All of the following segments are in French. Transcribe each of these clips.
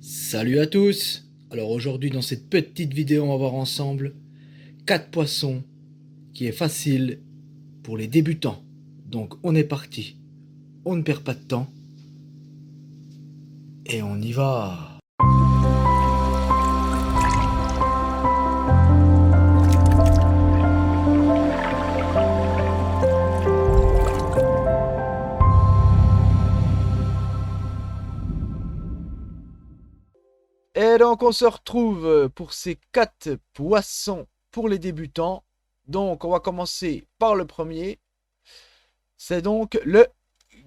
Salut à tous. Alors aujourd'hui dans cette petite vidéo on va voir ensemble 4 poissons qui est facile pour les débutants. Donc on est parti, on ne perd pas de temps et on y va. Et donc on se retrouve pour ces 4 poissons pour les débutants. Donc on va commencer par le premier. C'est donc le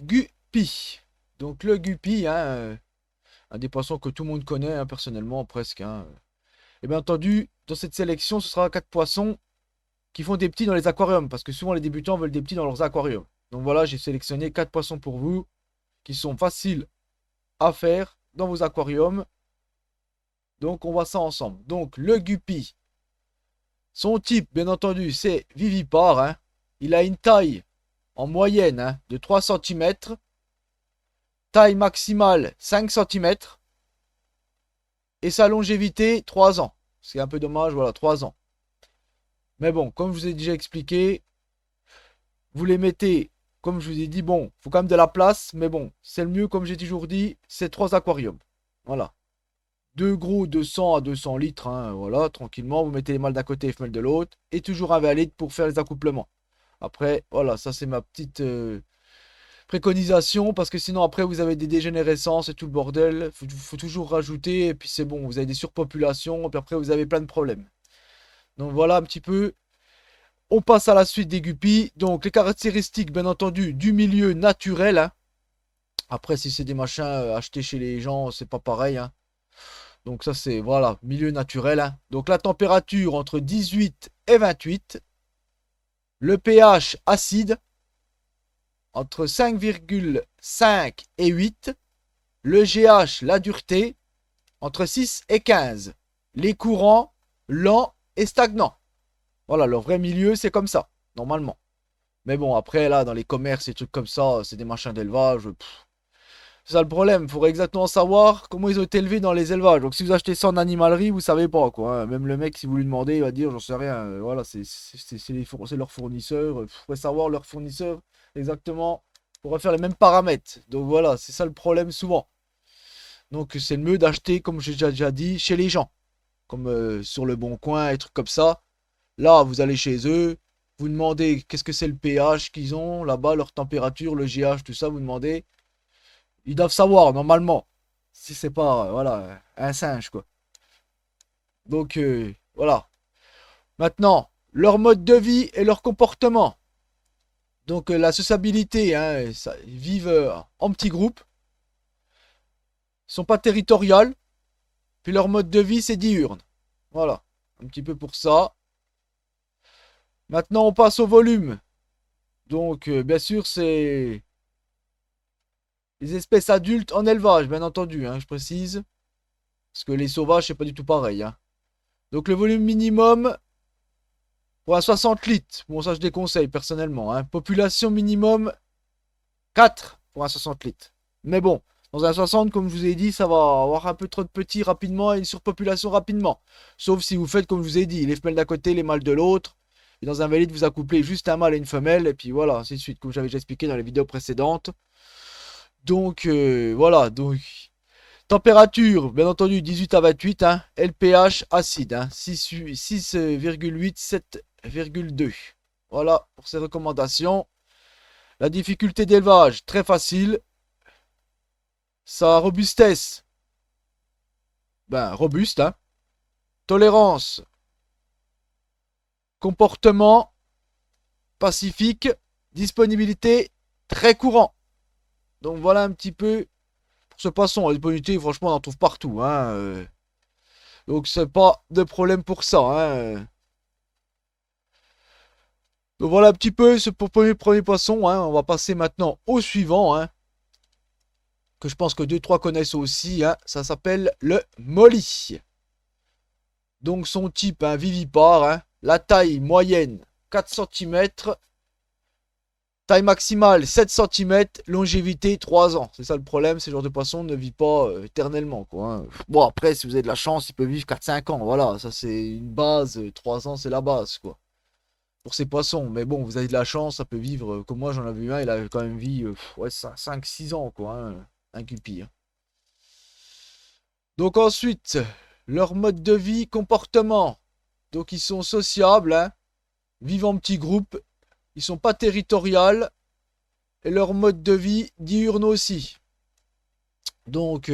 guppy. Donc le guppy, un des poissons que tout le monde connaît, personnellement presque. Et bien entendu, dans cette sélection, ce sera 4 poissons qui font des petits dans les aquariums. Parce que souvent les débutants veulent des petits dans leurs aquariums. Donc voilà, j'ai sélectionné 4 poissons pour vous qui sont faciles à faire dans vos aquariums. Donc on voit ça ensemble. Donc le guppy, son type bien entendu c'est vivipare. Il a une taille en moyenne de 3 cm. Taille maximale 5 cm. Et sa longévité 3 ans. C'est un peu dommage, voilà, 3 ans. Mais bon, comme je vous ai déjà expliqué, vous les mettez, comme je vous ai dit, bon, faut quand même de la place. Mais bon, c'est le mieux, comme j'ai toujours dit, c'est 3 aquariums. Voilà. Deux gros de 100 à 200 litres, voilà, tranquillement. Vous mettez les mâles d'un côté et les femelles de l'autre. Et toujours un valide pour faire les accouplements. Après, voilà, ça c'est ma petite préconisation. Parce que sinon, après, vous avez des dégénérescences et tout le bordel. Faut toujours rajouter. Et puis c'est bon, vous avez des surpopulations. Et puis après, vous avez plein de problèmes. Donc voilà un petit peu. On passe à la suite des guppies. Donc les caractéristiques, bien entendu, du milieu naturel. Après, si c'est des machins achetés chez les gens, c'est pas pareil. Donc ça c'est, voilà, milieu naturel. Donc la température entre 18 et 28. Le pH acide entre 5,5 et 8. Le GH, la dureté, entre 6 et 15. Les courants, lents et stagnants. Voilà, leur vrai milieu c'est comme ça, normalement. Mais bon, après là, dans les commerces et trucs comme ça, c'est des machins d'élevage. C'est ça le problème, il faudrait exactement savoir comment ils ont été élevés dans les élevages. Donc si vous achetez ça en animalerie, vous savez pas quoi. Même le mec, si vous lui demandez, il va dire j'en sais rien. Voilà, c'est leur fournisseur. Il faudrait savoir leur fournisseur exactement pour refaire les mêmes paramètres. Donc voilà, c'est ça le problème souvent. Donc c'est le mieux d'acheter, comme j'ai déjà dit, chez les gens. Comme sur le Bon Coin et trucs comme ça. Là, vous allez chez eux, vous demandez qu'est-ce que c'est le pH qu'ils ont là-bas, leur température, le GH, tout ça, vous demandez. Ils doivent savoir, normalement. Si c'est pas, voilà, un singe, quoi. Donc, voilà. Maintenant, leur mode de vie et leur comportement. Donc, la sociabilité, ils vivent en petits groupes. Ils sont pas territoriales. Puis leur mode de vie, c'est diurne. Voilà. Un petit peu pour ça. Maintenant, on passe au volume. Donc, bien sûr, c'est les espèces adultes en élevage, bien entendu, je précise. Parce que les sauvages, c'est pas du tout pareil. Donc, le volume minimum, pour un 60 litres. Bon, ça, je déconseille personnellement. Population minimum 4 pour un 60 litres. Mais bon, dans un 60, comme je vous ai dit, ça va avoir un peu trop de petits rapidement et une surpopulation rapidement. Sauf si vous faites comme je vous ai dit, les femelles d'un côté, les mâles de l'autre. Et dans un valide, vous accouplez juste un mâle et une femelle. Et puis voilà, ainsi de suite, comme j'avais déjà expliqué dans les vidéos précédentes. Donc voilà, donc température, bien entendu, 18 à 28, LPH acide, 6,8, 7,2. Voilà pour ces recommandations. La difficulté d'élevage, très facile. Sa robustesse, ben robuste. Tolérance, comportement, pacifique. Disponibilité, très courant. Donc voilà un petit peu pour ce poisson. La disponibilité, franchement, on en trouve partout. Donc c'est pas de problème pour ça. Donc voilà un petit peu ce pour le premier poisson. On va passer maintenant au suivant. Que je pense que deux trois connaissent aussi. Ça s'appelle le molly. Donc son type vivipare. La taille moyenne 4 cm. Taille maximale 7 cm, longévité 3 ans. C'est ça le problème, ce genre de poisson ne vit pas éternellement, quoi, hein. Bon, après, si vous avez de la chance, il peut vivre 4-5 ans. Voilà, ça c'est une base. 3 ans, c'est la base, quoi. Pour ces poissons. Mais bon, vous avez de la chance, ça peut vivre. Comme moi, j'en avais eu un, il avait quand même vie ouais, 5-6 ans, quoi, hein, un guppy, hein. Donc ensuite, leur mode de vie, comportement. Donc ils sont sociables, hein, vivent en petits groupes, ils sont pas territoriales. Et leur mode de vie diurne aussi. Donc,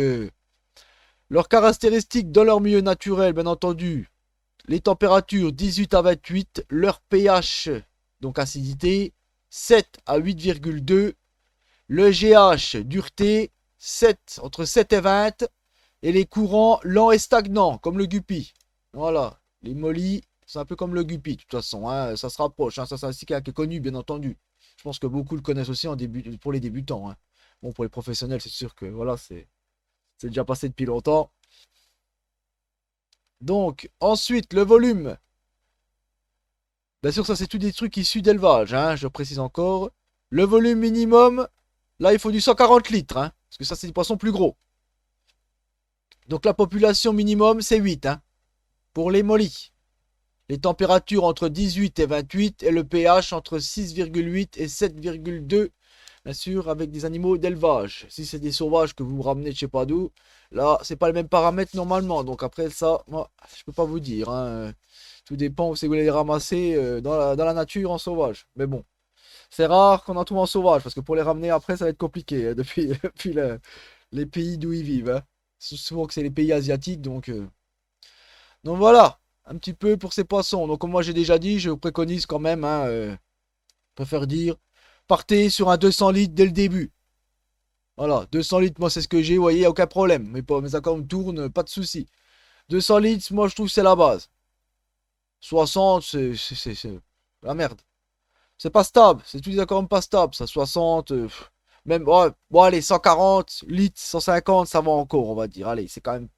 leurs caractéristiques dans leur milieu naturel, bien entendu, les températures 18 à 28, leur pH, donc acidité, 7 à 8,2, le GH, dureté, 7, entre 7 et 20, et les courants lents et stagnants, comme le guppy. Voilà, les mollies, c'est un peu comme le guppy, de toute façon, hein, ça se rapproche, hein, ça c'est un sticker qui est connu, bien entendu. Je pense que beaucoup le connaissent aussi pour les débutants, hein. Bon, pour les professionnels, c'est sûr que voilà, c'est déjà passé depuis longtemps. Donc, ensuite, le volume. Bien sûr, ça, c'est tous des trucs issus d'élevage, hein, je précise encore. Le volume minimum, là, il faut du 140 litres, hein, parce que ça, c'est des poissons plus gros. Donc, la population minimum, c'est 8, hein, pour les mollies. Les températures entre 18 et 28 et le pH entre 6,8 et 7,2. Bien sûr, avec des animaux d'élevage. Si c'est des sauvages que vous ramenez de je sais pas d'où, là, c'est pas les mêmes paramètres normalement. Donc après ça, moi, je peux pas vous dire, hein. Tout dépend où c'est que vous allez les ramasser dans la nature en sauvage. Mais bon, c'est rare qu'on en trouve en sauvage parce que pour les ramener après, ça va être compliqué hein, depuis les pays d'où ils vivent, hein. Souvent que c'est les pays asiatiques, donc voilà, un petit peu pour ces poissons. Donc comme moi j'ai déjà dit, je préconise quand même, hein, je préfère dire, partez sur un 200 litres dès le début. Voilà, 200 litres, moi c'est ce que j'ai, vous voyez, il n'y a aucun problème. Mes accords tournent, pas de souci. 200 litres, moi je trouve que c'est la base. 60, c'est la merde. C'est pas stable, c'est tous des accords pas stables, ça. 60, même, ouais, bon allez, 140 litres, 150, ça va encore, on va dire. Allez, c'est quand même.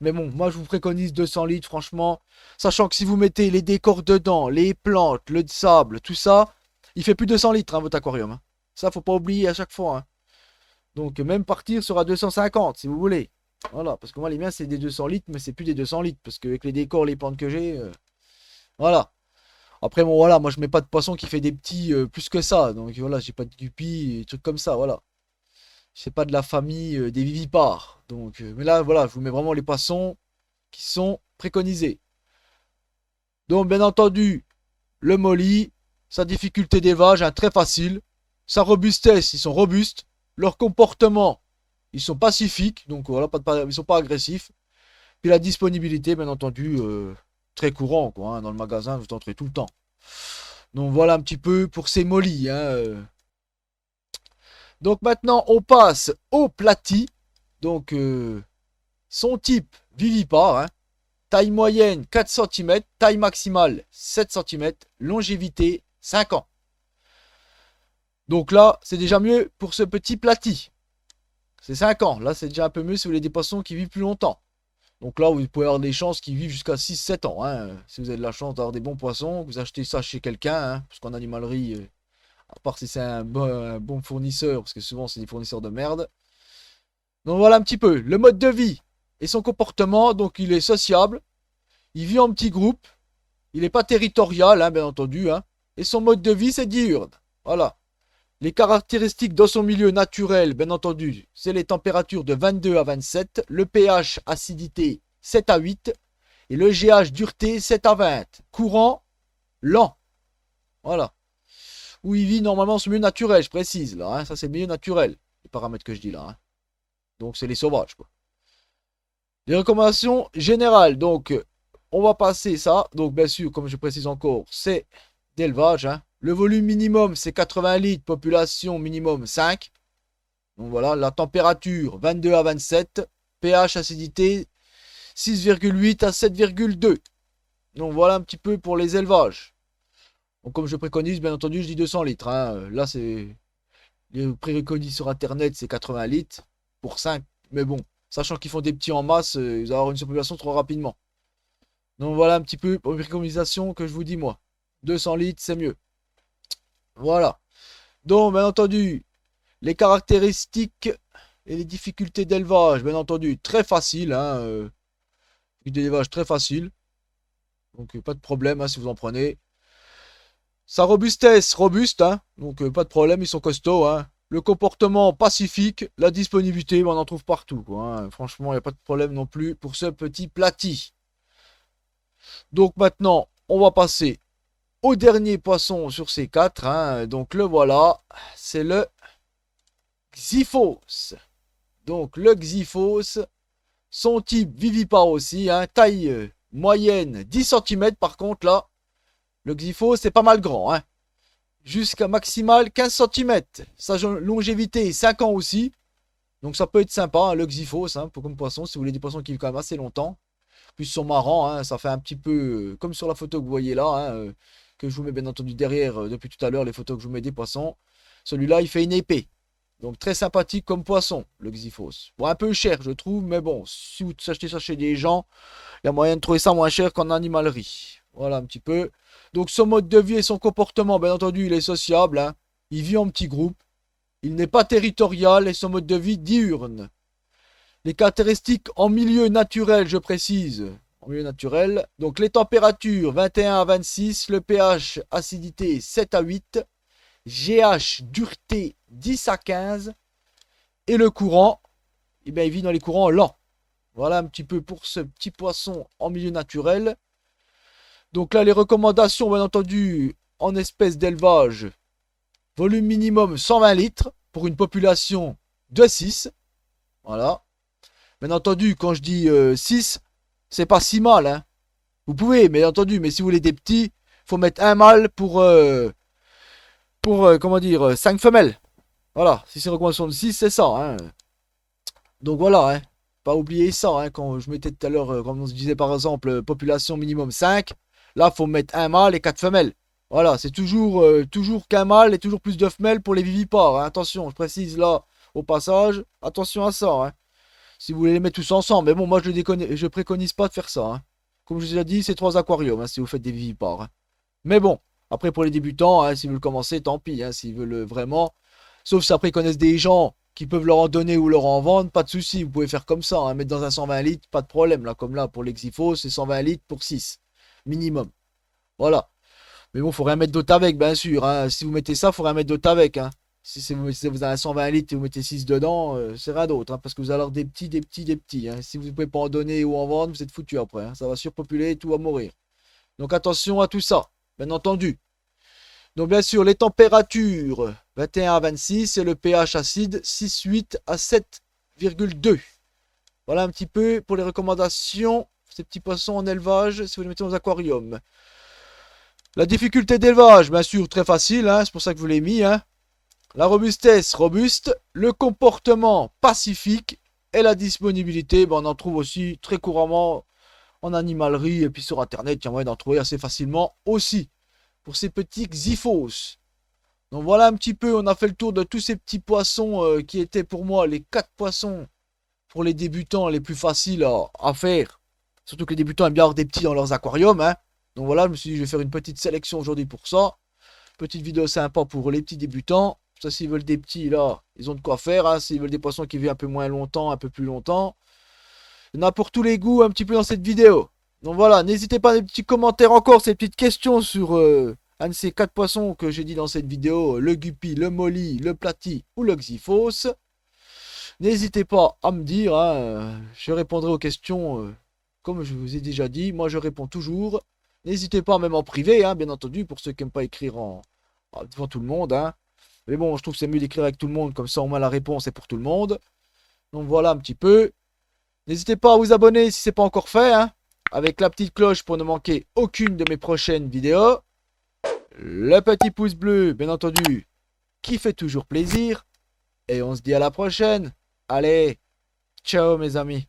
Mais bon, moi je vous préconise 200 litres, franchement. Sachant que si vous mettez les décors dedans, les plantes, le sable, tout ça, il fait plus de 200 litres, hein, votre aquarium, hein. Ça, faut pas oublier à chaque fois, hein. Donc même partir sera 250 si vous voulez. Voilà, parce que moi les miens c'est des 200 litres, mais c'est plus des 200 litres. Parce qu'avec les décors, les plantes que j'ai, voilà. Après bon voilà, moi je mets pas de poisson qui fait des petits plus que ça. Donc voilà, j'ai pas de guppies, et trucs comme ça, voilà. C'est pas de la famille des vivipares. Donc, mais là voilà, je vous mets vraiment les poissons qui sont préconisés. Donc bien entendu, le molly, sa difficulté d'élevage, hein, très facile. Sa robustesse, ils sont robustes. Leur comportement, ils sont pacifiques, donc voilà, ils sont pas agressifs. Puis la disponibilité, bien entendu, très courant, quoi, hein, dans le magasin, vous entrez tout le temps. Donc voilà un petit peu pour ces mollies, hein. Donc maintenant, on passe au platy. Donc son type vivipare, hein. Taille moyenne 4 cm, taille maximale 7 cm, longévité 5 ans. Donc là, c'est déjà mieux pour ce petit platy. C'est 5 ans. Là, c'est déjà un peu mieux si vous voulez des poissons qui vivent plus longtemps. Donc là, vous pouvez avoir des chances qu'ils vivent jusqu'à 6-7 ans, hein. Si vous avez de la chance d'avoir des bons poissons, vous achetez ça chez quelqu'un, hein, parce qu'en animalerie, à part si c'est un bon fournisseur, parce que souvent c'est des fournisseurs de merde. Donc voilà un petit peu le mode de vie et son comportement. Donc il est sociable, il vit en petits groupes, il n'est pas territorial, hein, bien entendu, hein. Et son mode de vie, c'est diurne. Voilà. Les caractéristiques dans son milieu naturel, bien entendu, c'est les températures de 22 à 27, le pH acidité 7 à 8 et le GH dureté 7 à 20. Courant lent. Voilà. Où il vit normalement son milieu naturel, je précise là, hein. Ça c'est le milieu naturel, les paramètres que je dis là, hein. Donc c'est les sauvages, quoi. Les recommandations générales, donc on va passer ça. Donc bien sûr, comme je précise encore, c'est d'élevage, hein. Le volume minimum, c'est 80 litres, population minimum 5. Donc voilà, la température 22 à 27, pH acidité 6,8 à 7,2. Donc voilà un petit peu pour les élevages. Donc comme je préconise, bien entendu, je dis 200 litres, hein. Là, c'est les préconisés sur internet, c'est 80 litres pour 5. Mais bon, sachant qu'ils font des petits en masse, ils vont avoir une surpopulation trop rapidement. Donc voilà un petit peu pour les préconisations que je vous dis moi. 200 litres, c'est mieux. Voilà. Donc, bien entendu, les caractéristiques et les difficultés d'élevage, bien entendu, très facile, hein, d'élevage très facile. Donc, pas de problème, hein, si vous en prenez. Sa robustesse, robuste, hein, donc pas de problème, ils sont costauds, hein. Le comportement pacifique, la disponibilité, on en trouve partout, quoi, hein. Franchement, il n'y a pas de problème non plus pour ce petit platy. Donc maintenant, on va passer au dernier poisson sur ces quatre, hein. Donc le voilà, c'est le Xyphos. Donc le Xyphos, son type vivipare aussi, hein, taille moyenne 10 cm par contre là. Le Xyphos c'est pas mal grand, hein. Jusqu'à maximal 15 cm. Sa longévité est 5 ans aussi. Donc ça peut être sympa, hein, le Xyphos, hein, comme poisson, si vous voulez des poissons qui vivent quand même assez longtemps. Puis ils sont marrants, hein, ça fait un petit peu comme sur la photo que vous voyez là, hein, que je vous mets bien entendu derrière depuis tout à l'heure, les photos que je vous mets des poissons. Celui-là, il fait une épée. Donc très sympathique comme poisson, le Xyphos. Bon, un peu cher, je trouve, mais bon, si vous achetez ça chez des gens, il y a moyen de trouver ça moins cher qu'en animalerie. Voilà un petit peu. Donc son mode de vie et son comportement, bien entendu, il est sociable, hein. Il vit en petits groupes. Il n'est pas territorial et son mode de vie diurne. Les caractéristiques en milieu naturel, je précise. En milieu naturel. Donc les températures 21 à 26, le pH acidité 7 à 8, GH dureté 10 à 15 et le courant, eh bien, il vit dans les courants lents. Voilà un petit peu pour ce petit poisson en milieu naturel. Donc là, les recommandations, bien entendu, en espèces d'élevage, volume minimum 120 litres pour une population de 6. Voilà. Bien entendu, quand je dis 6, c'est pas si mal, hein. Vous pouvez, bien entendu, mais si vous voulez des petits, faut mettre un mâle pour comment dire, 5 femelles. Voilà, si c'est une recommandation de 6, c'est ça, hein. Donc voilà, hein. Pas oublier ça, hein, quand je mettais tout à l'heure, comme on se disait par exemple, population minimum 5, là, faut mettre un mâle et 4 femelles. Voilà, c'est toujours qu'un mâle et toujours plus de femelles pour les vivipares, hein. Attention, je précise là, au passage, attention à ça, hein. Si vous voulez les mettre tous ensemble, mais bon, moi je préconise pas de faire ça, hein. Comme je vous ai déjà dit, c'est 3 aquariums, hein, si vous faites des vivipares, hein. Mais bon, après pour les débutants, hein, s'ils veulent commencer, tant pis, hein, s'ils veulent vraiment. Sauf si après ils connaissent des gens qui peuvent leur en donner ou leur en vendre, pas de souci, vous pouvez faire comme ça, hein, mettre dans un 120 litres, pas de problème, là, comme là pour l'exifos, c'est 120 litres pour 6, minimum. Voilà. Mais bon, faut rien mettre d'autre avec, bien sûr, hein. Si vous mettez ça, faut rien mettre d'autre avec, hein. Si vous avez un 120 litres et vous mettez 6 dedans, c'est rien d'autre, hein, parce que vous allez avoir des petits, des petits, des petits, hein. Si vous ne pouvez pas en donner ou en vendre, vous êtes foutu après, hein. Ça va surpopuler et tout va mourir. Donc attention à tout ça, bien entendu. Donc bien sûr, les températures 21 à 26 et le pH acide 6,8 à 7,2. Voilà un petit peu pour les recommandations. Ces petits poissons en élevage, si vous les mettez dans les aquariums. La difficulté d'élevage, bien sûr, très facile, hein, c'est pour ça que je vous l'ai mis, hein. La robustesse, robuste. Le comportement, pacifique. Et la disponibilité, ben, on en trouve aussi très couramment en animalerie et puis sur internet, il y a moyen d'en trouver assez facilement aussi. Pour ces petits Xyphos. Donc voilà un petit peu, on a fait le tour de tous ces petits poissons qui étaient pour moi les 4 poissons pour les débutants les plus faciles à faire. Surtout que les débutants aiment bien avoir des petits dans leurs aquariums, hein. Donc voilà, je me suis dit je vais faire une petite sélection aujourd'hui pour ça. Petite vidéo sympa pour les petits débutants. Ça, s'ils veulent des petits, là, ils ont de quoi faire, hein. S'ils veulent des poissons qui vivent un peu moins longtemps, un peu plus longtemps. Il y en a pour tous les goûts un petit peu dans cette vidéo. Donc voilà, n'hésitez pas à des petits commentaires encore, ces petites questions sur un de ces 4 poissons que j'ai dit dans cette vidéo, le guppy, le molly, le platy ou le Xyphos. N'hésitez pas à me dire, hein, je répondrai aux questions comme je vous ai déjà dit, moi je réponds toujours. N'hésitez pas même en privé, hein, bien entendu, pour ceux qui n'aiment pas écrire devant tout le monde, hein. Mais bon, je trouve que c'est mieux d'écrire avec tout le monde, comme ça au moins la réponse est pour tout le monde. Donc voilà un petit peu. N'hésitez pas à vous abonner si ce n'est pas encore fait, hein, avec la petite cloche pour ne manquer aucune de mes prochaines vidéos. Le petit pouce bleu, bien entendu, qui fait toujours plaisir. Et on se dit à la prochaine. Allez, ciao mes amis.